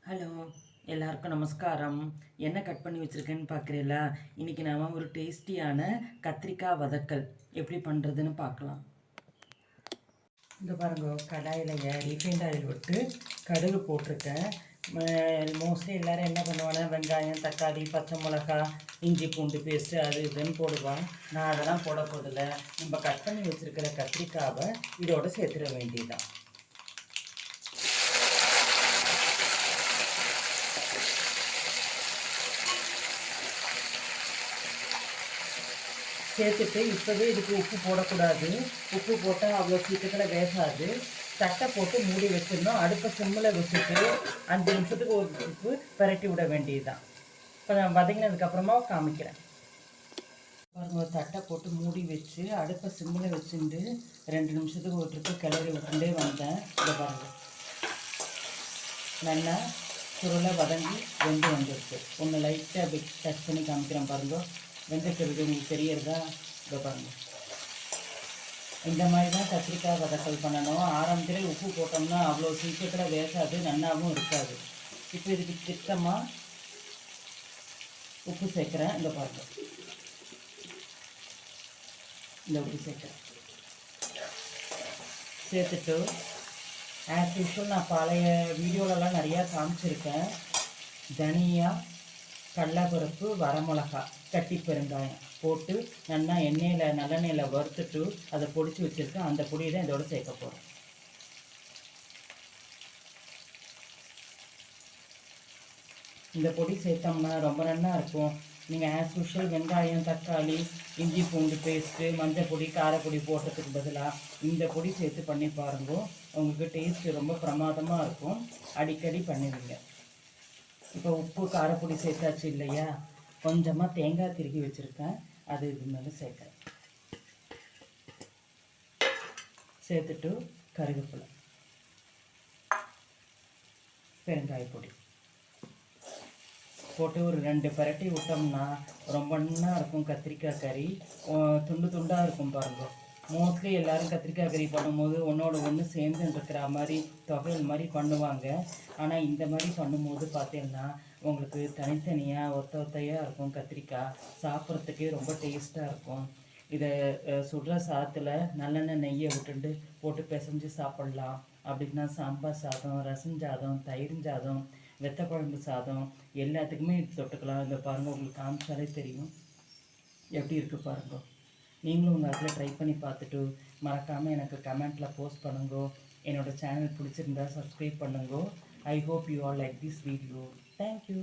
Hello, எல்லாருக்கும் நமஸ்காரம். என்ன கட் பண்ணி வச்சுருக்கேன்னு பார்க்குறீங்களா? இன்றைக்கி நாம் ஒரு டேஸ்டியான கத்திரிக்காய் வதக்கல் எப்படி பண்ணுறதுன்னு பார்க்கலாம். இங்கே பாருங்க, கடாயில் ரீஃபைண்ட் ஆயில் விட்டு கடுகு போட்டிருக்கேன். மோஸ்ட்லி எல்லோரும் என்ன பண்ணுவாங்க, வெங்காயம், தக்காளி, பச்சை மிளகா, இஞ்சி பூண்டு பேஸ்ட்டு அது இதுன்னு போடுவான். நான் அதெல்லாம் போட போதில்லை. நம்ம கட் பண்ணி வச்சுருக்கிற கத்திரிக்காவை இதோடு சேர்த்துட வேண்டியதுதான். சேர்த்துட்டு இப்போவே இதுக்கு உப்பு போடக்கூடாது. உப்பு போட்டால் அவ்வளோ சீக்கிரத்தில் வேகாது. தட்டை போட்டு மூடி வச்சிடணும். அடுப்பை சிம்மில் வச்சுட்டு 5 நிமிஷத்துக்கு ஒரு உப்பு பரட்டி விட வேண்டியதுதான். இப்போ நான் வதங்கினதுக்கப்புறமா காமிக்கிறேன். பாருங்க, தட்டை போட்டு மூடி வச்சு அடுப்பை சிம்மில் வச்சுட்டு 2 நிமிஷத்துக்கு ஒரு ட்ரிப்பு கிளறி விட்டுட்டே வந்தேன். இதை பாருங்கள், நல்லா சுருளை வதங்கி வெந்து வந்துருக்கு. ஒன்று லைட்டாக அப்படி டச் பண்ணி காமிக்கிறேன். பாருங்கள், வெந்துக்கிறது உங்களுக்கு தெரியறதா? இதை பாருங்கள். இந்த மாதிரி தான் கத்திரிக்காய் வதக்கல் பண்ணணும். ஆரம்பத்தில் உப்பு போட்டோம்னா அவ்வளோ சீக்கிரத்தில் வேகாது, நன்னாவும் இருக்காது. இப்போ இதுக்கு திட்டமாக உப்பு சேர்க்குறேன். இங்கே பாருங்கள், இந்த உப்பு சேர்க்குறேன். சேர்த்துட்டு ஆஸ் யூஷுவல் நான் பழைய வீடியோலலாம் நிறையா காமிச்சிருக்கேன். தனியா, கடலைப்பருப்பு, வரமிளகா, கட்டி பெருங்காயம் போட்டு நல்லா நல்லெண்ணெயில் வறுத்துட்டு அதை பொடிச்சு வச்சுருக்கேன். அந்த பொடியை தான் இதோட சேர்க்க போகிறேன். இந்த பொடி சேர்த்தோம்னா ரொம்ப நல்லா இருக்கும். நீங்கள் ஆஸ் யூஷுவல் வெங்காயம், தக்காளி, இஞ்சி பூண்டு பேஸ்ட்டு, மஞ்சள் பொடி, காரப்பொடி போடுறதுக்கு பதிலாக இந்த பொடி சேர்த்து பண்ணி பாருங்க. உங்களுக்கு டேஸ்ட்டு ரொம்ப பிரமாதமாக இருக்கும். அடிக்கடி பண்ணுவீங்க. இப்போ உப்பு காரப்பொடி சேர்த்தாச்சு இல்லையா? கொஞ்சமாக தேங்காய் திருக்கி வச்சுருக்கேன், அது இது மேலே சேர்க்குறேன். சேர்த்துட்டு கருவேப்பிலை, பெருங்காயப்பொடி போட்டு ஒரு 2 பரட்டி விட்டோம்னா ரொம்ப நல்லா இருக்கும். கத்திரிக்காய் கறி துண்டு துண்டாக இருக்கும். பாருங்கள், மோஸ்ட்லி எல்லோரும் கத்திரிக்காய் கறி பண்ணும்போது ஒன்றோட ஒன்று சேர்ந்து இருக்கிற மாதிரி தொகையல் மாதிரி பண்ணுவாங்க. ஆனால் இந்த மாதிரி பண்ணும்போது பார்த்தீங்கன்னா உங்களுக்கு தனித்தனியாக ஒத்தையாக இருக்கும். கத்திரிக்காய் சாப்பிட்றதுக்கே ரொம்ப டேஸ்ட்டாக இருக்கும். இதை சுடுற சாதத்தில் நல்லெண்ணெய் நெய்யை விட்டுட்டு போட்டு பிசைஞ்சு சாப்பிட்லாம். அப்படின்னா சாம்பார் சாதம், ரசம் சாதம், தயிர் சாதம், வெத்தக்குழம்பு சாதம் எல்லாத்துக்குமே இது தொட்டுக்கலாம். இதை பாருங்கள், உங்களுக்கு காமிச்சாலே தெரியும் எப்படி இருக்குது பாருங்கள். நீங்களும் உங்கள் அதில் ட்ரை பண்ணி பார்த்துட்டு மறக்காமல் எனக்கு கமெண்ட்டில் போஸ்ட் பண்ணுங்க. என்னோடய சேனல் பிடிச்சிருந்தா சப்ஸ்கிரைப் பண்ணுங்க. I hope you all like this video. Thank you.